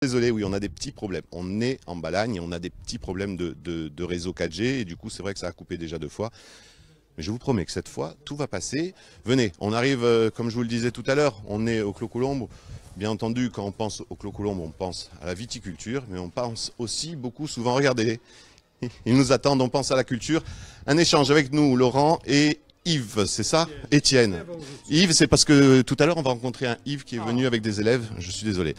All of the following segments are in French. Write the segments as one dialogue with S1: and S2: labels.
S1: Désolé, oui, on a des petits problèmes. On est en Balagne et on a des petits problèmes de réseau 4G et du coup, c'est vrai que ça a coupé déjà 2 fois. Mais je vous promets que cette fois, tout va passer. Venez, on arrive, comme je vous le disais tout à l'heure, on est au Clos Colombe. Bien entendu, quand on pense au Clos Colombe, on pense à la viticulture, mais on pense aussi beaucoup, souvent, regardez, ils nous attendent, on pense à la culture. Un échange avec nous, Laurent et Yves, c'est ça? Étienne. Yves, c'est parce que tout à l'heure, on va rencontrer un Yves qui est venu avec des élèves. Je suis désolé.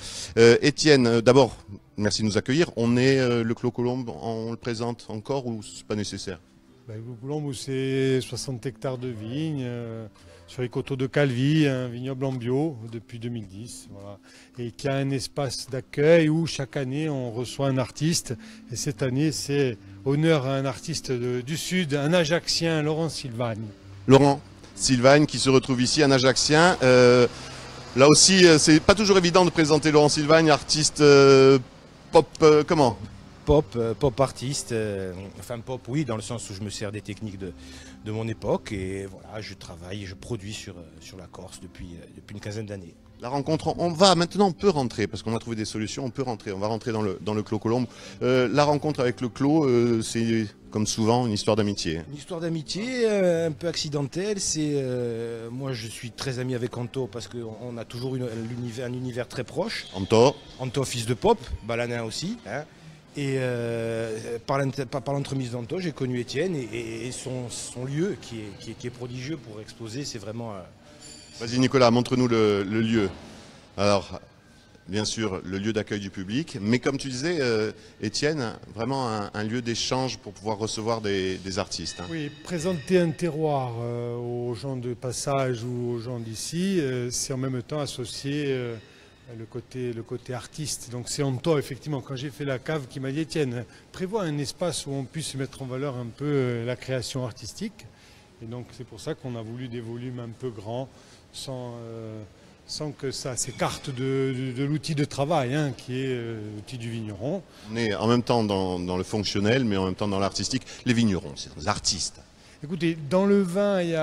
S1: Étienne, d'abord, merci de nous accueillir. On est le Clos Colombe, on le présente encore ou c'est pas nécessaire?
S2: Le Clos Colombe, c'est 60 hectares de vignes sur les coteaux de Calvi, un vignoble en bio depuis 2010. Voilà. Et qui a un espace d'accueil où chaque année on reçoit un artiste. Et cette année, c'est honneur à un artiste du Sud, un Ajaxien, Laurent Sylvagne.
S1: Laurent Sylvagne qui se retrouve ici, un Ajaxien. Là aussi, c'est pas toujours évident de présenter Laurent Sylvagne, artiste pop, comment?
S3: Pop artiste, enfin pop oui, dans le sens où je me sers des techniques de mon époque et voilà, je travaille et je produis sur la Corse depuis une quinzaine d'années.
S1: La rencontre, maintenant on peut rentrer, parce qu'on a trouvé des solutions, on peut rentrer, on va rentrer dans le Clos Colombe. La rencontre avec le Clos, c'est comme souvent une histoire d'amitié.
S3: Une histoire d'amitié un peu accidentelle, moi je suis très ami avec Anto parce qu'on a toujours un univers très proche.
S1: Anto,
S3: fils de Pop, balanin aussi, hein. Et par l'entremise d'Anto, j'ai connu Étienne et son lieu qui est prodigieux pour exposer, c'est vraiment...
S1: Vas-y Nicolas, montre-nous le lieu. Alors, bien sûr, le lieu d'accueil du public, mais comme tu disais, Étienne, vraiment un lieu d'échange pour pouvoir recevoir des artistes. Hein.
S2: Oui, présenter un terroir aux gens de passage ou aux gens d'ici, c'est en même temps associer... le côté artiste. Donc c'est Anto, effectivement, quand j'ai fait la cave, qui m'a dit, Étienne, prévois un espace où on puisse mettre en valeur un peu la création artistique. Et donc c'est pour ça qu'on a voulu des volumes un peu grands, sans que ça s'écarte de l'outil de travail, hein, qui est l'outil du vigneron.
S1: On est en même temps dans le fonctionnel, mais en même temps dans l'artistique. Les vignerons, c'est des artistes.
S2: Écoutez, dans le vin, il y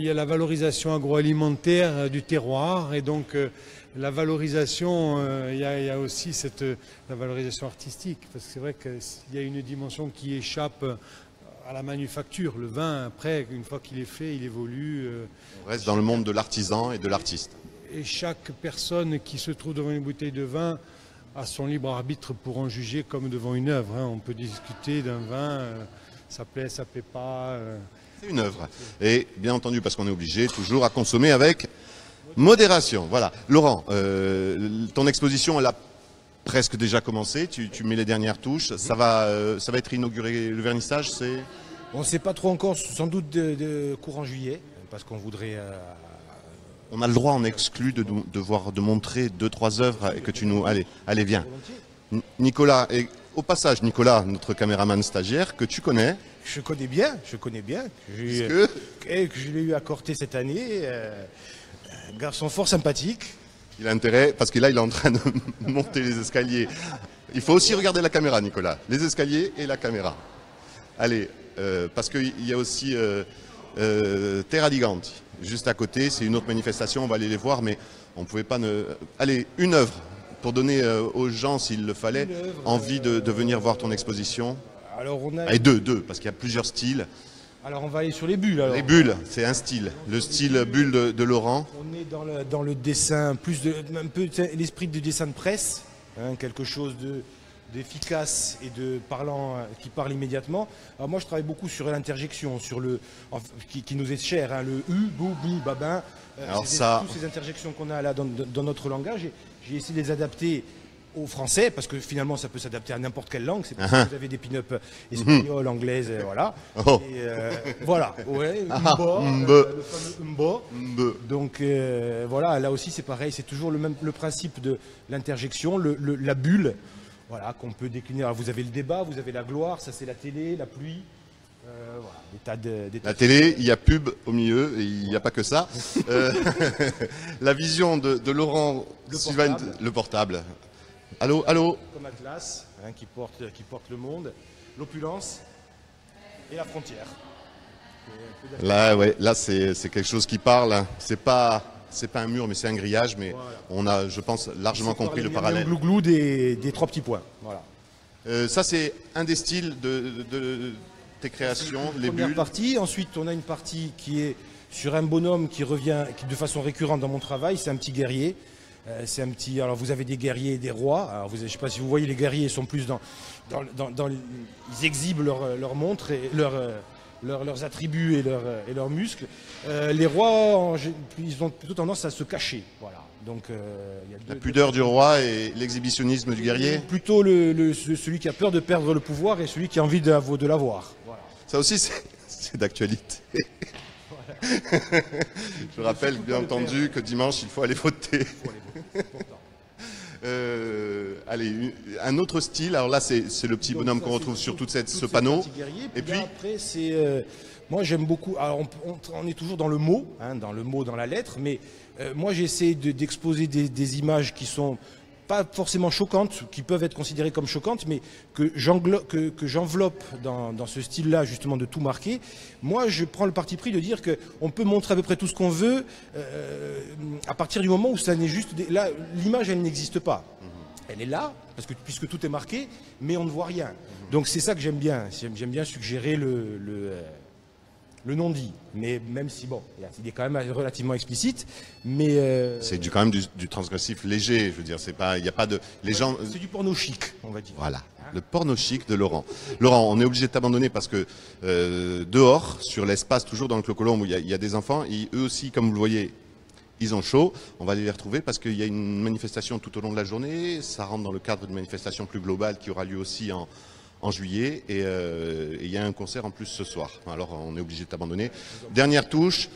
S2: a la valorisation agroalimentaire du terroir et donc la valorisation, il y a aussi la valorisation artistique, parce que c'est vrai qu'il y a une dimension qui échappe à la manufacture. Le vin, après, une fois qu'il est fait, il évolue.
S1: On reste dans le monde de l'artisan et de l'artiste.
S2: Et chaque personne qui se trouve devant une bouteille de vin a son libre arbitre pour en juger comme devant une œuvre. Hein. On peut discuter d'un vin, ça plaît, ça plaît pas.
S1: C'est une œuvre. Et bien entendu, parce qu'on est obligé toujours à consommer avec modération. Voilà. Laurent, ton exposition, elle a presque déjà commencé. Tu mets les dernières touches. Ça va être inauguré. Le vernissage, c'est...
S3: On ne sait pas trop encore, sans doute de courant juillet, parce qu'on voudrait...
S1: On a le droit en exclu de montrer 2-3 œuvres et que tu nous... Allez, viens. Nicolas, et au passage, Nicolas, notre caméraman stagiaire, que tu connais.
S3: Je connais bien. Que je l'ai eu à Corté cette année. Garçon fort sympathique.
S1: Il a intérêt, parce que là, il est en train de monter les escaliers. Il faut aussi regarder la caméra, Nicolas. Les escaliers et la caméra. Allez, parce qu'il y a aussi Terra Diganti, juste à côté. C'est une autre manifestation, on va aller les voir, mais on ne pouvait pas... Allez, une œuvre, pour donner aux gens, s'il le fallait, envie de venir voir ton exposition.
S3: Alors on a...
S1: Allez, deux, parce qu'il y a plusieurs styles.
S3: Alors on va aller sur les bulles. Alors.
S1: Les bulles, c'est un style. Le style bulle de Laurent.
S3: On est dans le dessin, un peu l'esprit du dessin de presse, hein, quelque chose d'efficace et de parlant, qui parle immédiatement. Alors moi je travaille beaucoup sur l'interjection, qui nous est cher, hein, le U, bou, bou, babin.
S1: Alors
S3: toutes ces interjections qu'on a là dans notre langage, j'ai essayé de les adapter au français, parce que finalement ça peut s'adapter à n'importe quelle langue. C'est pour ça que vous avez des pin-up espagnoles, anglaises, voilà.
S1: Oh.
S3: Et, voilà, ouais, le fameux umbo. Donc voilà, là aussi c'est pareil, c'est toujours le principe de l'interjection, la bulle, voilà, qu'on peut décliner. Alors vous avez le débat, vous avez la gloire, ça c'est la télé, la pluie. Voilà,
S1: la télé, il y a pub au milieu, et il n'y a pas que ça. La vision de Laurent Sylvagne, le portable. Allô.
S3: Comme Atlas, hein, qui porte le monde, l'opulence et la frontière.
S1: Là, ouais, là c'est quelque chose qui parle. C'est pas c'est pas un mur, mais c'est un grillage, mais voilà. On a, je pense, largement compris le parallèle.
S3: Glouglou des 3 petits points. Voilà.
S1: Ça, c'est un des styles de tes créations, les bulles.
S3: Partie. Ensuite, on a une partie qui est sur un bonhomme qui revient de façon récurrente dans mon travail. C'est un petit guerrier. C'est un petit. Alors, vous avez des guerriers et des rois. Alors, je ne sais pas si vous voyez, les guerriers sont plus ils exhibent leurs montres et leurs attributs et leurs muscles. Les rois, ils ont plutôt tendance à se cacher. Voilà. Donc,
S1: la pudeur du roi et l'exhibitionnisme du guerrier.
S3: Plutôt celui qui a peur de perdre le pouvoir et celui qui a envie de l'avoir. Voilà.
S1: Ça aussi, c'est d'actualité. Voilà. Je rappelle bien entendu que dimanche, il faut aller voter. Allez, un autre style. Alors là, c'est le petit bonhomme qu'on retrouve sur ce panneau.
S3: Et puis après, c'est moi j'aime beaucoup. Alors on est toujours dans le mot, hein, dans la lettre, mais moi j'essaie d'exposer des images qui sont pas forcément choquantes, qui peuvent être considérées comme choquantes, mais que j'enveloppe dans ce style-là, justement, de tout marquer. Moi, je prends le parti pris de dire qu'on peut montrer à peu près tout ce qu'on veut à partir du moment où ça n'est juste... Là, l'image, elle n'existe pas. Elle est là, puisque tout est marqué, mais on ne voit rien. Donc c'est ça que j'aime bien. J'aime bien suggérer le non-dit, mais même si, bon, il est quand même relativement explicite, mais...
S1: C'est quand même du transgressif léger, je veux dire, c'est pas, il n'y a pas de... Les gens...
S3: C'est du porno chic, on va dire.
S1: Voilà, le porno chic de Laurent. Laurent, on est obligé de t'abandonner parce que dehors, sur l'espace, toujours dans le Clos Colombe, où il y a des enfants, eux aussi, comme vous le voyez, ils ont chaud, on va aller les retrouver parce qu'il y a une manifestation tout au long de la journée, ça rentre dans le cadre d'une manifestation plus globale qui aura lieu aussi en juillet et il y a un concert en plus ce soir. Alors on est obligé de t'abandonner. Dernière touche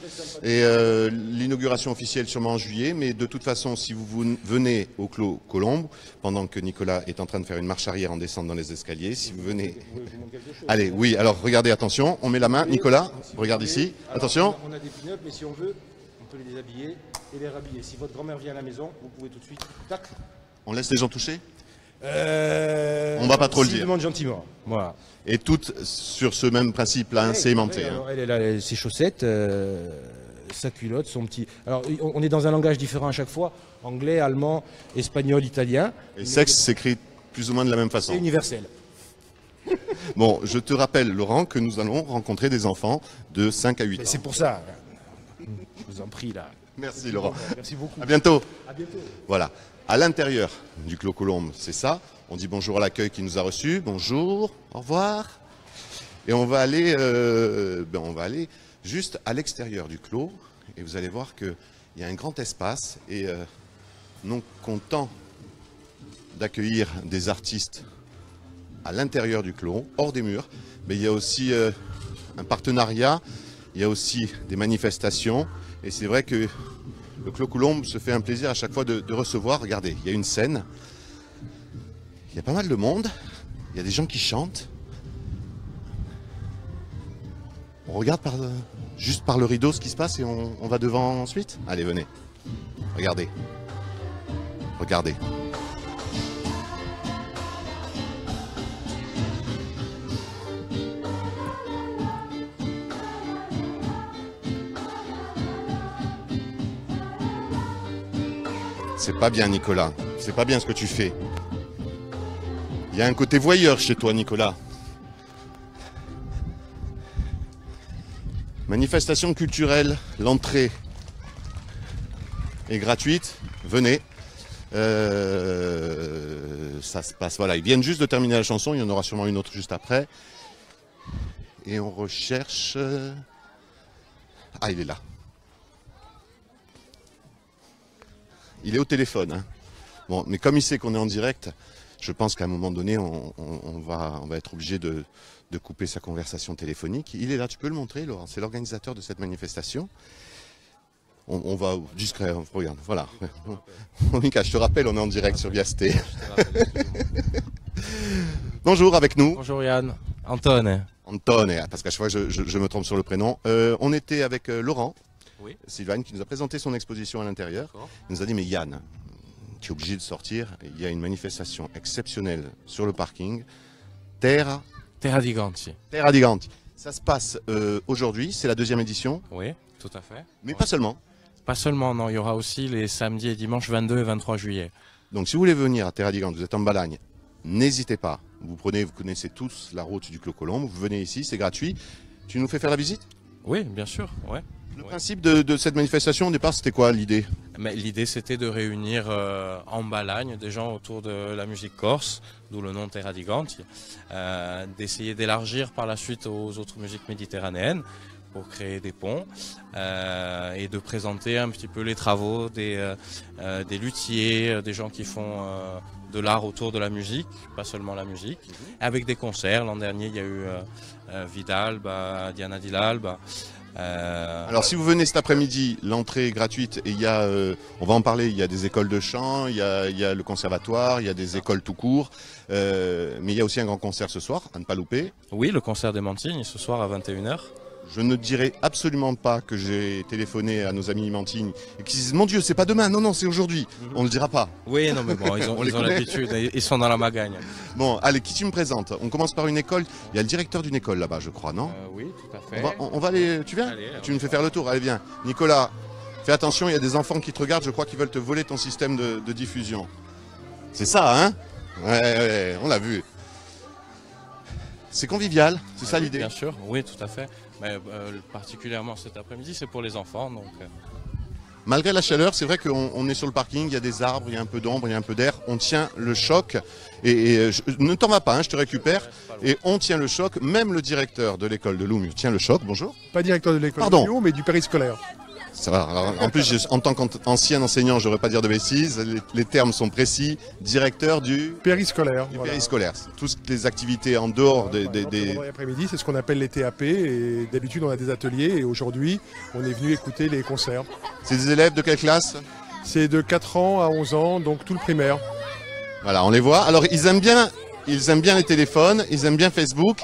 S1: et l'inauguration officielle sûrement en juillet, mais de toute façon si vous venez au Clos Colombe, pendant que Nicolas est en train de faire une marche arrière en descendant dans les escaliers, si vous venez... Allez, oui, alors regardez, attention, on met la main, Nicolas, regarde ici, attention.
S3: On a des pin-ups, mais si on veut, on peut les déshabiller et les rhabiller. Si votre grand-mère vient à la maison, vous pouvez tout de suite... Tac.
S1: On laisse les gens toucher ? On va pas trop le dire.
S3: Demande gentiment. Voilà.
S1: Et toutes sur ce même principe-là, c'est aimanté.
S3: Elle est là, ses chaussettes, sa culotte, son petit. Alors, on est dans un langage différent à chaque fois anglais, allemand, espagnol, italien.
S1: Et sexe s'écrit plus ou moins de la même façon.
S3: C'est universel.
S1: Bon, je te rappelle, Laurent, que nous allons rencontrer des enfants de 5 à 8 ans.
S3: C'est pour ça. Je vous en prie, là.
S1: Merci, Laurent.
S3: Merci beaucoup.
S1: À bientôt.
S3: À bientôt.
S1: Voilà. À l'intérieur du Clos Colombe, c'est ça. On dit bonjour à l'accueil qui nous a reçus. Bonjour, au revoir. Et on va aller juste à l'extérieur du clos. Et vous allez voir qu'il y a un grand espace. Et non content d'accueillir des artistes à l'intérieur du clos, hors des murs, mais il y a aussi un partenariat, il y a aussi des manifestations. Et c'est vrai que le Clos Colombe se fait un plaisir à chaque fois de recevoir. Regardez, il y a une scène, il y a pas mal de monde, il y a des gens qui chantent. On regarde juste par le rideau ce qui se passe et on va devant ensuite. Allez, venez, regardez, regardez. C'est pas bien, Nicolas. C'est pas bien ce que tu fais. Il y a un côté voyeur chez toi, Nicolas. Manifestation culturelle, l'entrée est gratuite. Venez. Ça se passe. Voilà, ils viennent juste de terminer la chanson. Il y en aura sûrement une autre juste après. Et on recherche... Ah, il est là. Il est au téléphone. Hein. Bon, mais comme il sait qu'on est en direct, je pense qu'à un moment donné, on va être obligé de couper sa conversation téléphonique. Il est là, tu peux le montrer, Laurent. C'est l'organisateur de cette manifestation. On va discret, regarde, voilà. Mika, je te rappelle, on est en direct sur Viasté. Bonjour, avec nous.
S4: Bonjour Yann, Anton.
S1: Anton, parce qu'à chaque fois je me trompe sur le prénom. On était avec Laurent.
S4: Oui.
S1: Sylvain qui nous a présenté son exposition à l'intérieur. Il nous a dit, mais Yann, tu es obligé de sortir. Il y a une manifestation exceptionnelle sur le parking. Terra
S4: di Ganti.
S1: Terra di Ganti. Ça se passe aujourd'hui, c'est la 2e édition.
S4: Oui, tout à fait.
S1: Mais pas seulement.
S4: Pas seulement, non, il y aura aussi les samedis et dimanches 22 et 23 juillet.
S1: Donc si vous voulez venir à Terradigante, vous êtes en Balagne, n'hésitez pas. Vous connaissez tous la route du Clos Colombe, vous venez ici, c'est gratuit. Tu nous fais faire la visite?
S4: Oui, bien sûr, ouais.
S1: Le principe de cette manifestation, au départ, c'était quoi l'idée?
S4: L'idée, c'était de réunir en Balagne des gens autour de la musique corse, d'où le nom Terradigante, d'essayer d'élargir par la suite aux autres musiques méditerranéennes pour créer des ponts et de présenter un petit peu les travaux des luthiers, des gens qui font de l'art autour de la musique, pas seulement la musique, avec des concerts. L'an dernier, il y a eu Vidal, Diana Dillal.
S1: Alors si vous venez cet après-midi, l'entrée est gratuite et il y a, on va en parler, il y a des écoles de chant, il y a le conservatoire, il y a des écoles tout court, mais il y a aussi un grand concert ce soir, à ne pas louper.
S4: Oui, le concert des Mantines ce soir à 21h.
S1: Je ne dirai absolument pas que j'ai téléphoné à nos amis Mantines et qu'ils disent « Mon Dieu, c'est pas demain, non, non, c'est aujourd'hui ». On ne le dira pas.
S4: Oui, non, mais bon, ils ont l'habitude, ils sont dans la magagne.
S1: Bon, allez, qui tu me présentes? On commence par une école. Il y a le directeur d'une école là-bas, je crois, non?
S4: Oui, tout à fait.
S1: On va aller... Tu viens?
S4: Allez,
S1: tu me fais faire le tour, allez, viens. Nicolas, fais attention, il y a des enfants qui te regardent, je crois qu'ils veulent te voler ton système de diffusion. C'est ça, hein? Ouais, on l'a vu. C'est convivial, c'est ça l'idée?
S4: Bien sûr, oui, tout à fait. Mais particulièrement cet après-midi, c'est pour les enfants. Donc,
S1: Malgré la chaleur, c'est vrai qu'on est sur le parking, il y a des arbres, il y a un peu d'ombre, il y a un peu d'air. On tient le choc ne t'en vas pas, hein, je te récupère. Et on tient le choc, même le directeur de l'école de Loum tient le choc. Bonjour.
S5: Pas directeur de l'école de Loum, mais du périscolaire.
S1: Ça va. Alors, en plus, en tant qu'ancien enseignant, je n'aurais pas dire de bêtises. Les termes sont précis. Directeur du
S5: périscolaire.
S1: Du périscolaire. Toutes les activités en dehors des.
S5: L'après-midi, c'est ce qu'on appelle les TAP. Et d'habitude, on a des ateliers. Et aujourd'hui, on est venu écouter les concerts.
S1: C'est des élèves de quelle classe?
S5: C'est de 4 ans à 11 ans, donc tout le primaire.
S1: Voilà, on les voit. Alors, ils aiment bien les téléphones, ils aiment bien Facebook.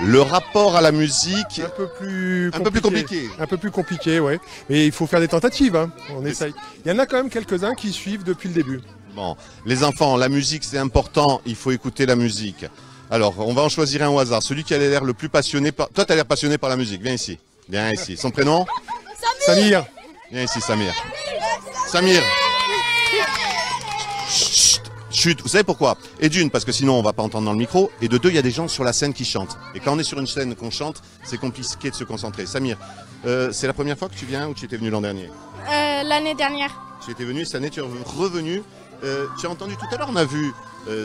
S1: Le rapport à la musique,
S5: un peu plus
S1: compliqué.
S5: Un peu plus compliqué, ouais. Mais il faut faire des tentatives, hein. On essaye. Il y en a quand même quelques-uns qui suivent depuis le début.
S1: Bon, les enfants, la musique c'est important, il faut écouter la musique. Alors, on va en choisir un au hasard. Celui qui a l'air le plus passionné par... Toi, tu as l'air passionné par la musique, viens ici. Viens ici. Son prénom?
S5: Samir.
S1: Viens ici, Samir. Samir. Chut, vous savez pourquoi? Et d'une, parce que sinon on va pas entendre dans le micro, et de deux, il y a des gens sur la scène qui chantent. Et quand on est sur une scène qu'on chante, c'est compliqué de se concentrer. Samir, c'est la première fois que tu viens ou tu étais venu l'an dernier?
S6: L'année dernière.
S1: Tu étais venu, cette année tu es revenu. Tu as entendu tout à l'heure, on a vu,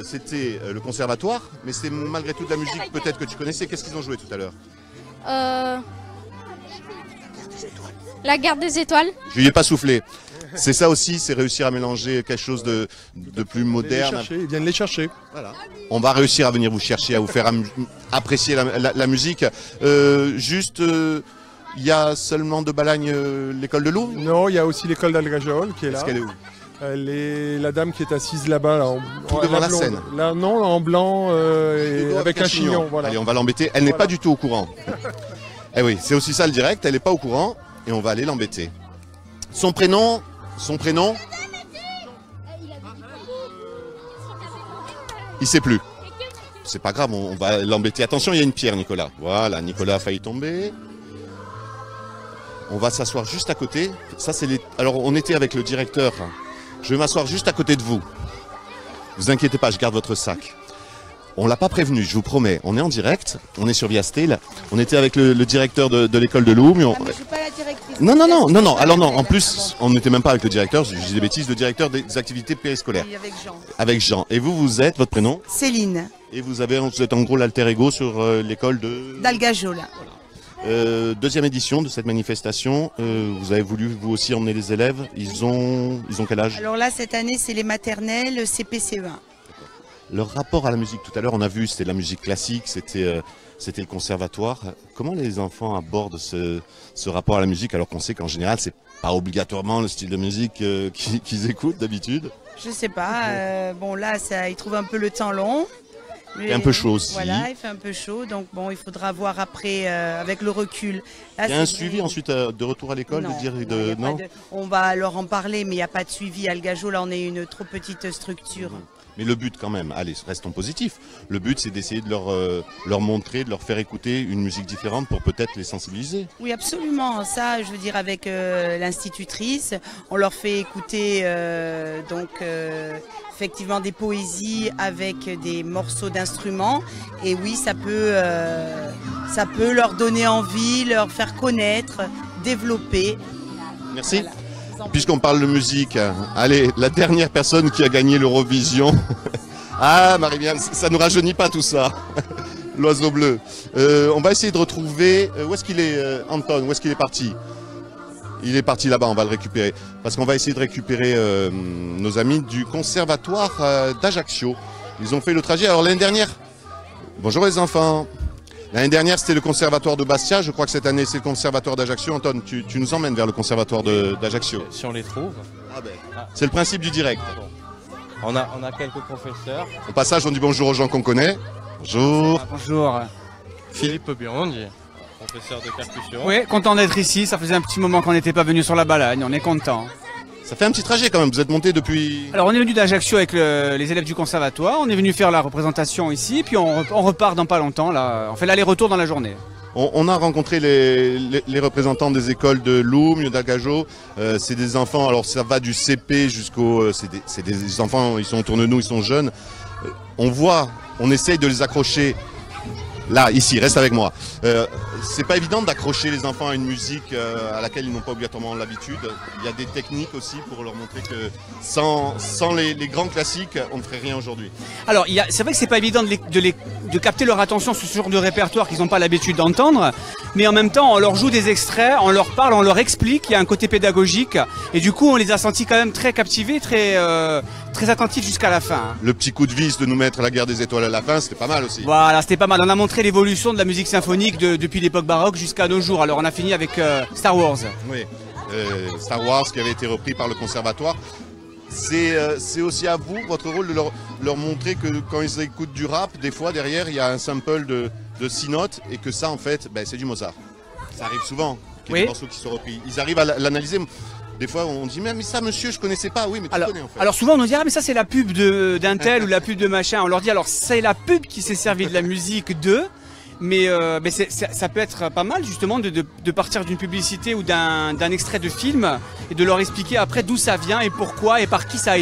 S1: c'était le conservatoire, mais c'est malgré tout de la musique peut-être que tu connaissais. Qu'est-ce qu'ils ont joué tout à l'heure?
S6: La Garde des Étoiles.
S1: Je lui ai pas soufflé. C'est ça aussi, c'est réussir à mélanger quelque chose de plus moderne.
S5: Ils viennent les chercher.
S1: Voilà. On va réussir à venir vous chercher, à vous faire apprécier la musique. Juste, il y a seulement de Balagne l'école de Loum?
S5: Non, il y a aussi l'école d'Algajol qui est là.
S1: Est-ce qu'elle est où?
S5: Elle est la dame qui est assise là-bas. Là,
S1: tout devant la scène.
S5: Là, non, en blanc et avec un chignon. Voilà.
S1: Allez, on va l'embêter. Elle n'est pas du tout au courant. Eh oui, c'est aussi ça le direct. Elle n'est pas au courant et on va aller l'embêter. Son prénom? Il sait plus. C'est pas grave, on va l'embêter. Attention, il y a une pierre, Nicolas. Voilà, Nicolas a failli tomber. On va s'asseoir juste à côté. Ça, c'est les... Alors, on était avec le directeur. Je vais m'asseoir juste à côté de vous. Vous inquiétez pas, je garde votre sac. On l'a pas prévenu, je vous promets. On est en direct, on est sur Viastel. On était avec le directeur de l'école de Loum.
S7: Ah, mais je suis pas la directrice.
S1: Non. Alors non, en plus, on n'était même pas avec le directeur, je dis des bêtises, le directeur des activités périscolaires.
S7: Oui, avec Jean.
S1: Avec Jean. Et vous êtes, votre prénom?
S7: Céline.
S1: Et vous êtes en gros l'alter ego sur l'école de...
S7: d'Algajola.
S1: Deuxième édition de cette manifestation. Vous avez voulu vous aussi emmener les élèves. Ils ont quel âge?
S7: Alors là, cette année, c'est les maternelles, CP-CE1.
S1: Leur rapport à la musique, tout à l'heure on a vu, c'était de la musique classique, c'était le conservatoire. Comment les enfants abordent ce rapport à la musique alors qu'on sait qu'en général c'est pas obligatoirement le style de musique qu'ils écoutent d'habitude?
S7: Je sais pas, bon là ils trouvent un peu le temps long.
S1: Il fait un peu chaud aussi.
S7: Voilà, il fait un peu chaud, donc bon, il faudra voir après avec le recul. Là,
S1: il y a un suivi ensuite de retour à l'école?
S7: On va leur en parler, mais il n'y a pas de suivi. Algajo, là on est une trop petite structure.
S1: Mais le but quand même, allez, restons positifs. Le but c'est d'essayer de leur montrer, de leur faire écouter une musique différente pour peut-être les sensibiliser.
S7: Oui, absolument. Ça, je veux dire, avec l'institutrice, on leur fait écouter effectivement des poésies avec des morceaux d'instruments. Et oui, ça peut leur donner envie, leur faire connaître, développer.
S1: Merci.
S7: Voilà.
S1: Puisqu'on parle de musique, allez, la dernière personne qui a gagné l'Eurovision. Ah, Marie-Miane, ça ne rajeunit pas tout ça. L'oiseau bleu. On va essayer de retrouver... où est-ce qu'il est, Anton? Où est-ce qu'il est parti? Il est parti là-bas, on va le récupérer. Parce qu'on va essayer de récupérer nos amis du conservatoire d'Ajaccio. Ils ont fait le trajet. Alors l'année dernière... Bonjour les enfants. L'année dernière, c'était le conservatoire de Bastia. Je crois que cette année, c'est le conservatoire d'Ajaccio. Anton, tu nous emmènes vers le conservatoire d'Ajaccio.
S4: Si on les trouve.
S1: C'est le principe du direct.
S4: On a quelques professeurs.
S1: Au passage, on dit bonjour aux gens qu'on connaît. Bonjour.
S8: Bonjour.
S4: Philippe Burondi, professeur de percussion.
S8: Oui, content d'être ici. Ça faisait un petit moment qu'on n'était pas venu sur la Balagne. On est content.
S1: Ça fait un petit trajet quand même. Vous êtes monté depuis...
S8: Alors, on est venu d'Ajaccio avec les élèves du conservatoire. On est venu faire la représentation ici. Puis on repart dans pas longtemps. Là. On fait l'aller-retour dans la journée.
S1: On a rencontré les représentants des écoles de Loum, d'Agajo. C'est des enfants, alors ça va du CP jusqu'au... c'est des enfants, ils sont autour de nous, ils sont jeunes. On essaye de les accrocher. Là, ici, reste avec moi. C'est pas évident d'accrocher les enfants à une musique à laquelle ils n'ont pas obligatoirement l'habitude. Il y a des techniques aussi pour leur montrer que sans les grands classiques, on ne ferait rien aujourd'hui.
S8: Alors, c'est vrai que c'est pas évident de capter leur attention sur ce genre de répertoire qu'ils n'ont pas l'habitude d'entendre, mais en même temps, on leur joue des extraits, on leur parle, on leur explique, il y a un côté pédagogique, et du coup, on les a sentis quand même très captivés, très attentifs jusqu'à la fin.
S1: Le petit coup de vis de nous mettre la guerre des étoiles à la fin, c'était pas mal aussi.
S8: Voilà, c'était pas mal. On a montré l'évolution de la musique symphonique depuis l'époque baroque jusqu'à nos jours. Alors, on a fini avec Star Wars.
S1: Oui, Star Wars qui avait été repris par le conservatoire. C'est aussi à vous, votre rôle, de leur montrer que quand ils écoutent du rap, des fois derrière il y a un sample de 6 notes et que ça en fait c'est du Mozart. Ça arrive souvent, qu'il y ait des morceaux qui sont repris. Ils arrivent à l'analyser. Des fois on dit mais ça monsieur je connaissais pas, oui mais tu connais en fait.
S8: Alors souvent on nous dit mais ça c'est la pub d'un tel ou la pub de machin. On leur dit alors c'est la pub qui s'est servi de la musique de... Mais ça peut être pas mal justement de partir d'une publicité ou d'un extrait de film et de leur expliquer après d'où ça vient et pourquoi et par qui ça a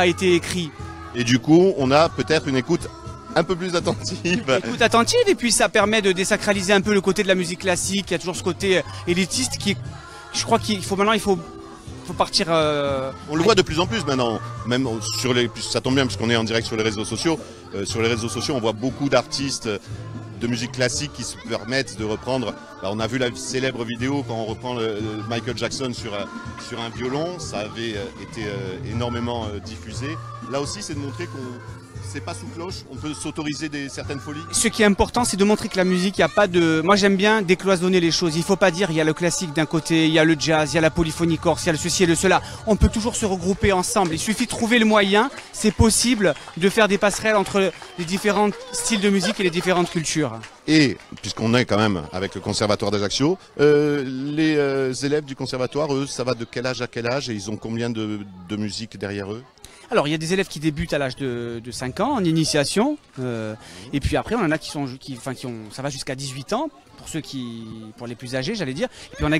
S8: été écrit.
S1: Et du coup, on a peut-être une écoute un peu plus attentive.
S8: Écoute attentive et puis ça permet de désacraliser un peu le côté de la musique classique. Il y a toujours ce côté élitiste je crois qu'il faut partir...
S1: On le voit de plus en plus maintenant, même ça tombe bien puisqu'on est en direct sur les réseaux sociaux. Sur les réseaux sociaux, on voit beaucoup d'artistes de musique classique qui se permettent de reprendre. On a vu la célèbre vidéo quand on reprend Michael Jackson sur un violon, ça avait été énormément diffusé. Là aussi, c'est de montrer qu'on c'est pas sous cloche, on peut s'autoriser certaines folies.
S8: Ce qui est important, c'est de montrer que la musique, il n'y a pas de... Moi, j'aime bien décloisonner les choses. Il ne faut pas dire, il y a le classique d'un côté, il y a le jazz, il y a la polyphonie corse, il y a le ceci et le cela. On peut toujours se regrouper ensemble. Il suffit de trouver le moyen, c'est possible, de faire des passerelles entre les différents styles de musique et les différentes cultures.
S1: Et, puisqu'on est quand même avec le conservatoire d'Ajaccio, les élèves du conservatoire, eux, ça va de quel âge à quel âge et ils ont combien de musique derrière eux?
S8: Alors, il y a des élèves qui débutent à l'âge de 5 ans en initiation, et puis après, on en a ça va jusqu'à 18 ans, pour les plus âgés, j'allais dire. Et puis on a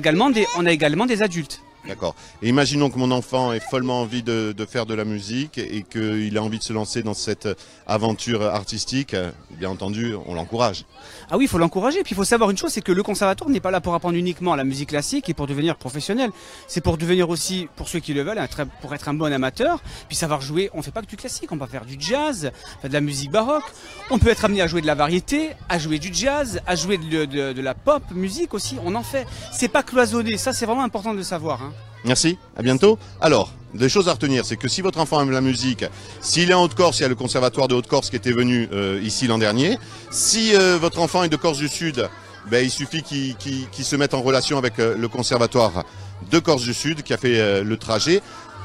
S8: également des adultes.
S1: D'accord. Et imaginons que mon enfant ait follement envie de faire de la musique et qu'il a envie de se lancer dans cette aventure artistique. Bien entendu, on l'encourage.
S8: Ah oui, il faut l'encourager. Puis il faut savoir une chose, c'est que le conservatoire n'est pas là pour apprendre uniquement la musique classique et pour devenir professionnel. C'est pour devenir aussi, pour ceux qui le veulent, pour être un bon amateur, puis savoir jouer. On ne fait pas que du classique, on va faire du jazz, de la musique baroque. On peut être amené à jouer de la variété, à jouer du jazz, à jouer de la pop musique aussi. On en fait. C'est pas cloisonné. Ça, c'est vraiment important de le savoir.
S1: Merci, à bientôt. Alors, des choses à retenir, c'est que si votre enfant aime la musique, s'il est en Haute-Corse, il y a le conservatoire de Haute-Corse qui était venu ici l'an dernier. Si votre enfant est de Corse du Sud, il suffit qu'il se mette en relation avec le conservatoire de Corse du Sud qui a fait le trajet.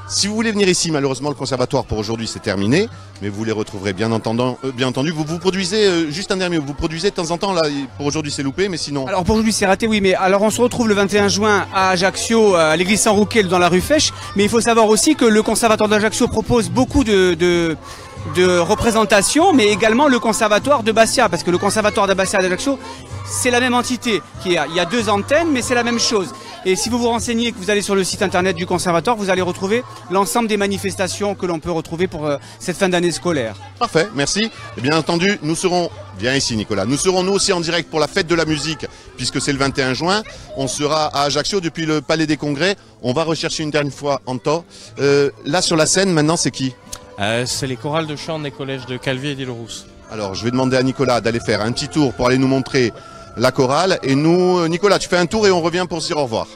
S1: Si vous voulez venir ici, malheureusement le conservatoire pour aujourd'hui c'est terminé, mais vous les retrouverez bien entendu. Vous produisez, juste un dernier, vous produisez de temps en temps, là pour aujourd'hui c'est loupé, mais sinon...
S8: Alors pour aujourd'hui c'est raté, oui, mais alors on se retrouve le 21 juin à Ajaccio, à l'église Saint-Rouquet dans la rue Fèche, mais il faut savoir aussi que le conservatoire d'Ajaccio propose beaucoup de de représentation, mais également le conservatoire de Bastia, parce que le conservatoire de Bastia d'Ajaccio, c'est la même entité. Il y a 2 antennes, mais c'est la même chose. Et si vous vous renseignez, que vous allez sur le site internet du conservatoire, vous allez retrouver l'ensemble des manifestations que l'on peut retrouver pour cette fin d'année scolaire.
S1: Parfait, merci. Et bien entendu, nous serons, viens ici Nicolas, nous serons nous aussi en direct pour la fête de la musique, puisque c'est le 21 juin. On sera à Ajaccio depuis le Palais des Congrès. On va rechercher une dernière fois Anto. Là sur la scène, maintenant, c'est qui?
S4: C'est les chorales de chant des collèges de Calvi et d'Île-Rousse.
S1: Alors, je vais demander à Nicolas d'aller faire un petit tour pour aller nous montrer la chorale. Et nous, Nicolas, tu fais un tour et on revient pour se dire au revoir.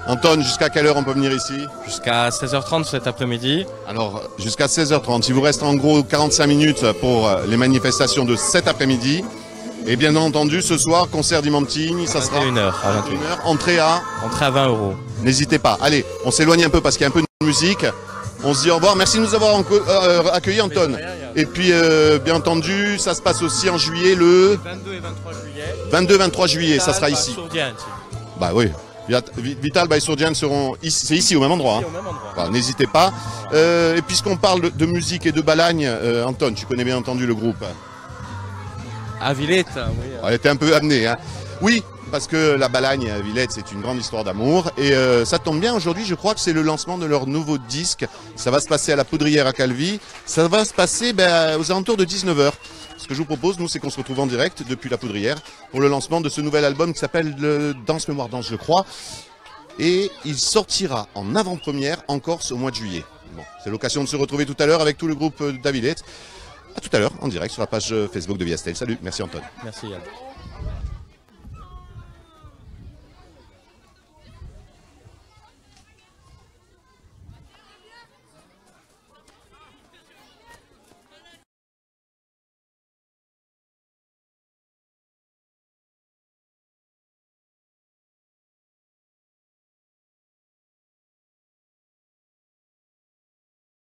S1: Anton, jusqu'à quelle heure on peut venir ici?
S4: Jusqu'à 16h30 cet après-midi.
S1: Alors, jusqu'à 16h30. Il vous reste en gros 45 minutes pour les manifestations de cet après-midi. Et bien entendu, ce soir, concert d'Imantini, ça sera
S4: 21h. À
S1: 21h. Entrée à
S4: 20 €.
S1: N'hésitez pas. Allez, on s'éloigne un peu parce qu'il y a un peu de musique. On se dit au revoir. Merci de nous avoir accueillis, Anton. Et puis, bien entendu, ça se passe aussi en juillet, le
S4: 22 et 23 juillet.
S1: 22-23 juillet, ça sera ici. Bah oui. Vital by Sourdiane seront ici, c'est ici au même endroit.
S4: Ici, au même endroit.
S1: Bah, n'hésitez pas. Et puisqu'on parle de musique et de Balagne, Anton, tu connais bien entendu le groupe.
S4: À Villette, oui.
S1: Elle était un peu amenée, hein. Oui, parce que la Balagne à Villette, c'est une grande histoire d'amour. Et ça tombe bien, aujourd'hui, je crois que c'est le lancement de leur nouveau disque. Ça va se passer à la Poudrière à Calvi. Ça va se passer aux alentours de 19h. Ce que je vous propose, nous, c'est qu'on se retrouve en direct depuis la Poudrière pour le lancement de ce nouvel album qui s'appelle Danse Mémoire Danse, je crois. Et il sortira en avant-première en Corse au mois de juillet. Bon, c'est l'occasion de se retrouver tout à l'heure avec tout le groupe d'Avillette. À tout à l'heure, en direct sur la page Facebook de Viastel. Salut, merci Anton.
S4: Merci Yann.